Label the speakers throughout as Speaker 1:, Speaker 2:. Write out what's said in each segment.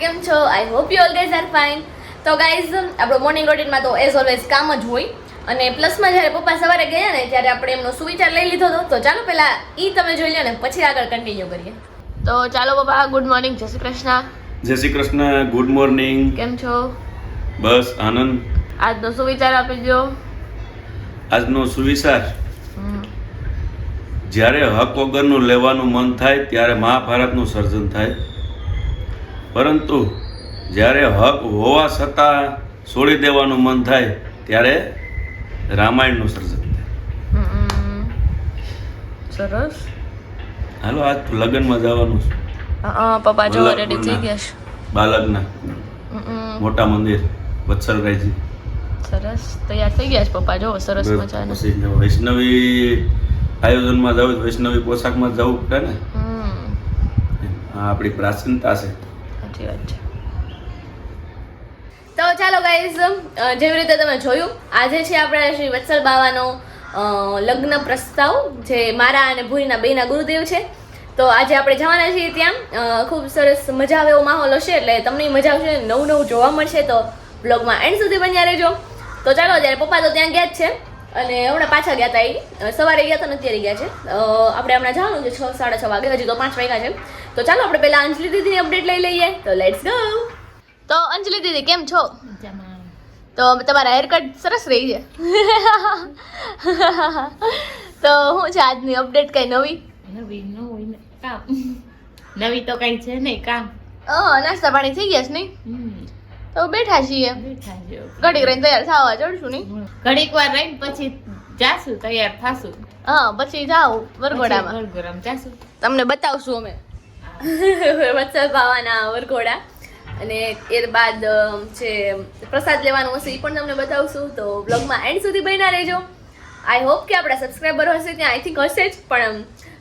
Speaker 1: કેમ છો? I hope you all guys are fine. તો ગાઈઝ આપણો મોર્નિંગ રૂટીનમાં તો એઝ ઓલવેઝ કામ જ હોય અને પ્લસમાં જ્યારે પપ્પા સવારે ગયા ને ત્યારે આપણે એમનો સુવિચાર લઈ લીધો હતો. તો ચાલો પહેલા ઈ તમે જોઈ લો ને પછી આગળ કન્ટિન્યુ કરીએ. તો ચાલો પપ્પા, ગુડ મોર્નિંગ. જય શ્રી કૃષ્ણ.
Speaker 2: જય શ્રી કૃષ્ણ. Good morning.
Speaker 1: કેમ છો?
Speaker 2: બસ આનંદ.
Speaker 1: આજનો સુવિચાર આપી દો.
Speaker 2: આજનો સુવિચાર, જ્યારે હક વગરનું લેવાનું મન થાય ત્યારે મહાભારતનું સર્જન થાય, પરંતુ જ્યારે હક હોવા છતાં છોડી દેવાનું મન થાય ત્યારે રામાયણનું સર્જન થાય.
Speaker 1: સરસ.
Speaker 2: હાલો આજ તો લગ્નમાં જવાનું છે.
Speaker 1: પપ્પા જો રેડી થઈ ગયા છે.
Speaker 2: બાલકના મોટા મંદિર વત્સલરાયજી.
Speaker 1: સરસ તૈયાર થઈ ગયા છે પપ્પા. જો સરસ મજાનું.
Speaker 2: પછી વૈષ્ણવી આયોજનમાં જવું, વૈષ્ણવી પોશાકમાં જવું પડે ને. આ આપણી પ્રાચીનતા છે.
Speaker 1: સાચી વાત છે. તો ચાલો ગાઈઝ, જેવી રીતે તમે જોયું, આજે છે આપણા શ્રી વત્સલ બાવાનો લગ્ન પ્રસ્તાવ, જે મારા અને ભૂરીના બેના ગુરુદેવ છે. તો આજે આપણે જવાના છીએ ત્યાં. ખૂબ સરસ મજા આવે એવો માહોલ હશે, એટલે તમને મજા આવશે, નવું નવું જોવા મળશે. તો બ્લોગમાં એન્ડ સુધી બન્યા રહેજો. તો ચાલો, જ્યારે પપ્પા તો ત્યાં ગયા જ છે અને હમણાં પાછા ગયા હતા. એ સવારે ગયા હતા ને અત્યારે ગયા છે. આપણે હમણાં જવાનું છે 6, 6:30 વાગે. હજી તો 5 વાગ્યા છે. તો ચાલો આપણે પહેલા અંજલિ દીદીની અપડેટ લઈ લઈએ. તો લેટ્સ ગો. તો અંજલિ દીદી કેમ છો? તો તમારા હેરકટ સરસ રહી છે. તો શું છે આજની અપડેટ? કઈ નવી
Speaker 3: નવી તો કઈ છે નહીં. કામ
Speaker 1: નાસ્તા પાણી થઈ ગયા છે નહીં? તો બેઠા છીએ. ઘડીક રહીને તૈયાર થવા ચડશું નહીં?
Speaker 3: ઘડીક વાર રહીને પછી જાશું, તૈયાર થાશું.
Speaker 1: હા, પછી જાવ વરઘોડામાં.
Speaker 3: વરઘોડામાં જાશું.
Speaker 1: તમને બતાવશું અમે વત્સલ બાવાના વરઘોડા. અને એ બાદ જે પ્રસાદ લેવાનું હશે એ પણ તમને બતાવશું. તો બ્લોગમાં એન્ડ સુધી બન્યા રહેજો. આઈ હોપ કે આપણા સબસ્ક્રાઈબર હશે ત્યાં. આઈ થિંક હશે જ, પણ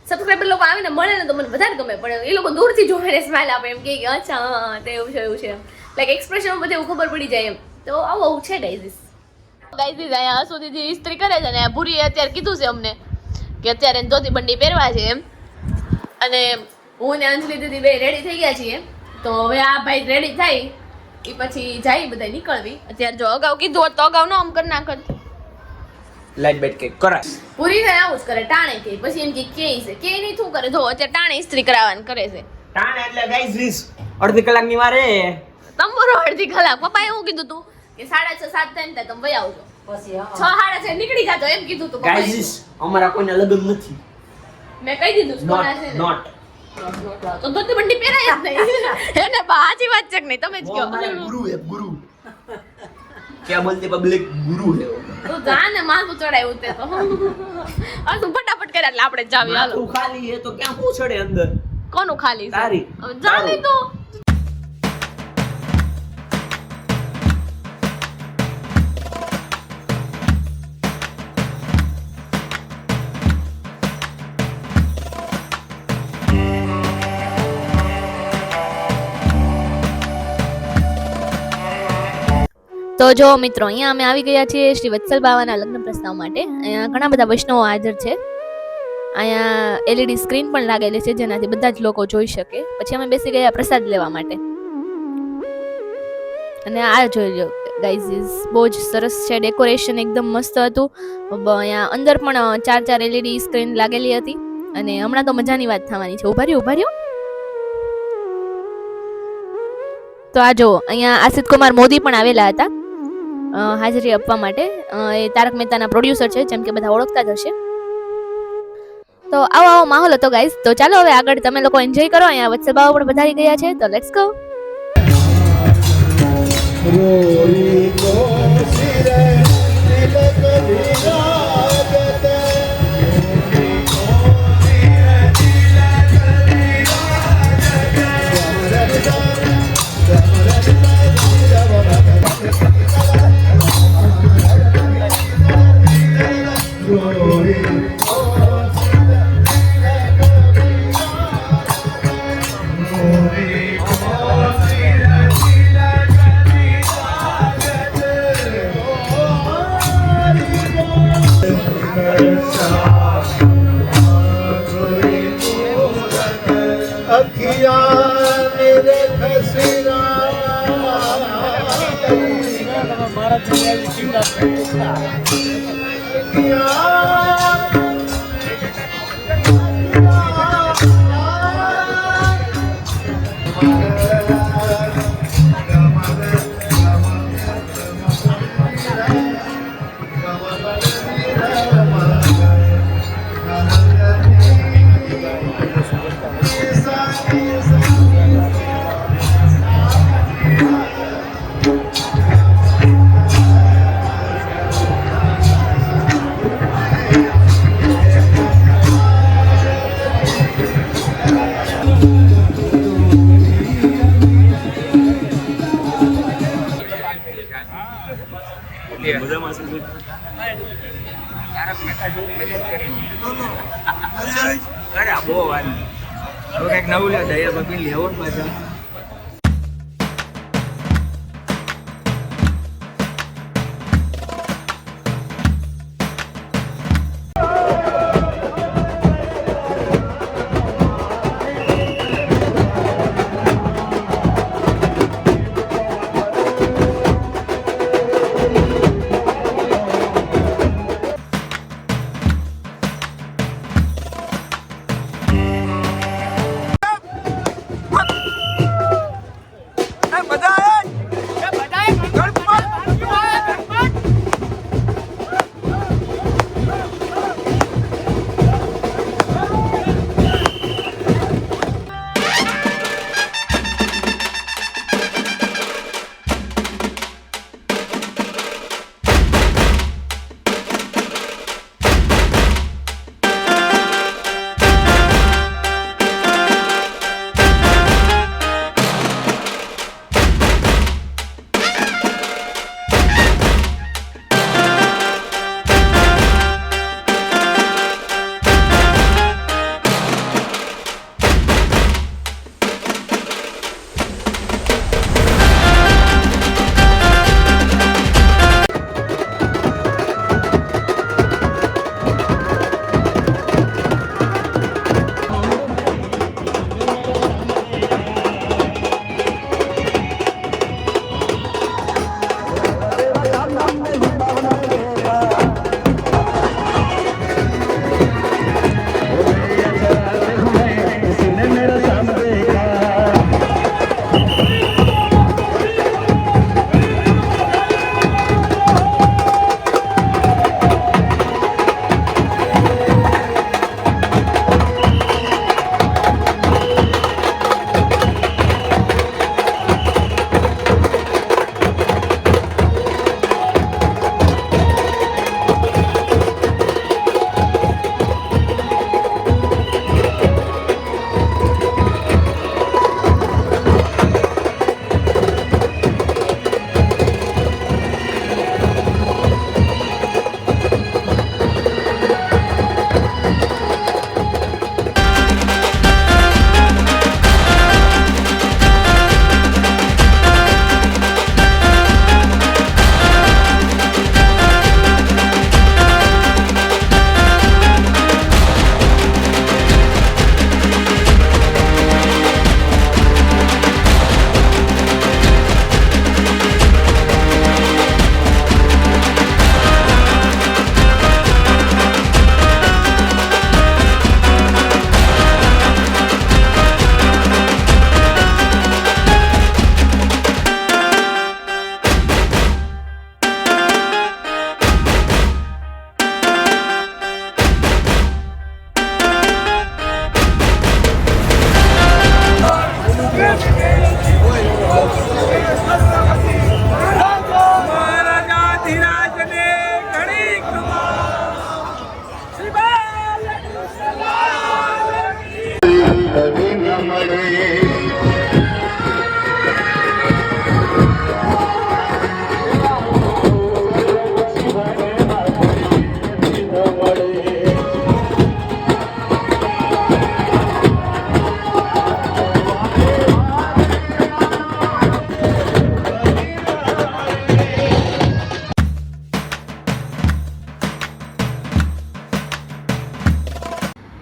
Speaker 1: સબસ્ક્રાઈબર લોકો આવીને મળે ને તો મને વધારે ગમે. પણ એ લોકો દૂરથી જોઈને સ્માઈલ આપે, એમ કે અચ્છા હા તે એવું છે એવું છે, લાઈક એક્સપ્રેશન બધે એવું ખબર પડી જાય એમ. તો આવું છે ગાઈઝીસ. અહીંયા હસુ દીદી ઇસ્ત્રી કરે છે ને ભૂરીએ અત્યારે કીધું છે અમને કે અત્યારે ધોતી બંડી પહેરવા છે એમ. અને હું ને અંજલિ દીદી બે રેડી થઈ ગયા છીએ. તો હવે આ ભાઈ રેડી થાય એ પછી જાય બધા નીકળવી. અત્યારે જો અગાઉ કીધું હોત તો અગાઉ ન આમ કરી નાખત.
Speaker 4: લાઈટ બેટ કે કરાશ
Speaker 1: પૂરી થાય આવું જ કરે, ટાણે કે પછી એમ કે છે કે નહીં શું કરે. જો અત્યારે ટાણે ઇસ્ત્રી કરાવવાનું કરે છે.
Speaker 4: ટાણ એટલે ગાઈસ વીસ અડધી કલાકની વારે
Speaker 1: તંબોરો અડધી કલાક. પપ્પા એવું કીધું તું કે 6:30 7 થાય ને તમે વહી આવજો. પછી 6:30 નીકળી જાતો એમ કીધું તું.
Speaker 4: ગાઈસ અમારા કોઈના લગ્ન નથી.
Speaker 1: મેં કહી દીધું કોના છે ને.
Speaker 4: નોટ
Speaker 1: તો ધોતી બંડી પહેરાય જ નહીં. એને સાચી વાત છે કે નહીં તમે જ કહો.
Speaker 4: ગુરુ હે ગુરુ. क्या बोलते पब्लिक गुरु है
Speaker 1: તો જાને માથું ચડાયું તે તો. આ તું ફટાફટ કર્યા એટલે આપણે જાવી. હાલો.
Speaker 4: તું ખાલી હે તો ક્યાં પૂછડે અંદર.
Speaker 1: કોનું ખાલી છે?
Speaker 4: તારી.
Speaker 1: જાની તું. તો જો મિત્રો, અહીંયા અમે આવી ગયા છીએ શ્રી વત્સલ બાવાના લગ્ન પ્રસ્તાવ માટે. અહીંયા ઘણા બધા વૈષ્ણવો હાજર છે. અહીંયા એલઈડી સ્ક્રીન પણ લાગેલી છે જેનાથી બધા જ લોકો જોઈ શકે. પછી અમે બેસી ગયા પ્રસાદ લેવા માટે. અને આ જોઈ લો ગાઈઝ, બહુ જ સરસ છે. ડેકોરેશન એકદમ મસ્ત હતું. અહીંયા અંદર પણ 4 એલઈડી સ્ક્રીન લાગેલી હતી. અને હમણાં તો મજાની વાત થવાની છે. ઉભા રહ્યો. તો આ જો અહીંયા આશિત કુમાર મોદી પણ આવેલા હતા હાજરી આપવા માટે. એ તારક મહેતાના પ્રોડ્યુસર છે, જેમ કે બધા ઓળખતા જ હશે. તો આવો માહોલ હતો ગાઈઝ. તો ચાલો હવે આગળ તમે લોકો એન્જોય કરો. અહીંયા વત્સલ બાવા પણ પધારી ગયા છે. તો લેટ્સ ગો.
Speaker 5: અરે બહુ વાત હવે કંઈક નવું લે દયા બાકી લેવો ને પાછા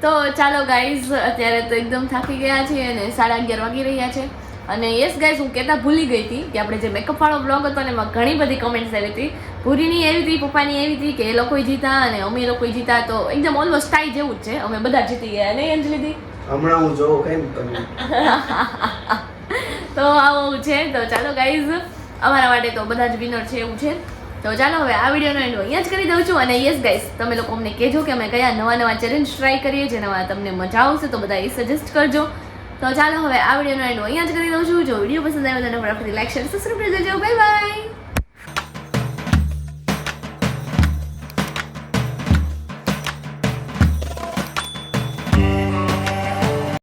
Speaker 1: તો ચાલો ગાઈઝ અત્યારે તો એકદમ થાકી ગયા છીએ અને 11:30 વાગી રહ્યા છે અને યસ ગાઈઝ હું કહેતા ભૂલી ગઈ હતી કે આપણે જે મેકઅપ વાળો બ્લોગ હતો ને એમાં ઘણી બધી કમેન્ટ્સ આવી હતી. પૂરીની એવી હતી, પપ્પાની એવી હતી કે એ લોકોય જીતા અને અમે લોકોય જીતા, તો એકદમ ઓલમોસ્ટ ટાઈ જેવું જ છે, અમે બધા જીતી ગયા નહીં અંજલિ?
Speaker 6: હમણાં હું જોઉં કેમ તમે
Speaker 1: તો આવું છે. તો ચાલો ગાઈઝ, અમારા માટે તો બધા જ વિનર છે એવું છે. તો ચાલો હવે આ વિડીયોનો એન્ડ અહીંયા જ કરી દઉં છું. અને યસ ગાઈઝ, તમે લોકો અમને કહેજો કે અમે કયા નવા ચેલેન્જ ટ્રાય કરીએ જેનામાં તમને મજા આવશે, તો બધા એ સજેસ્ટ કરજો. તો ચાલો હવે આ વિડીયોનો એન્ડ અહીંયા જ કરી દઉં છું. જો વિડીયો પસંદ આવ્યો તો ફટાફટ લાઈક શેર સબસ્ક્રાઇબ કરી દેજો. Bye bye.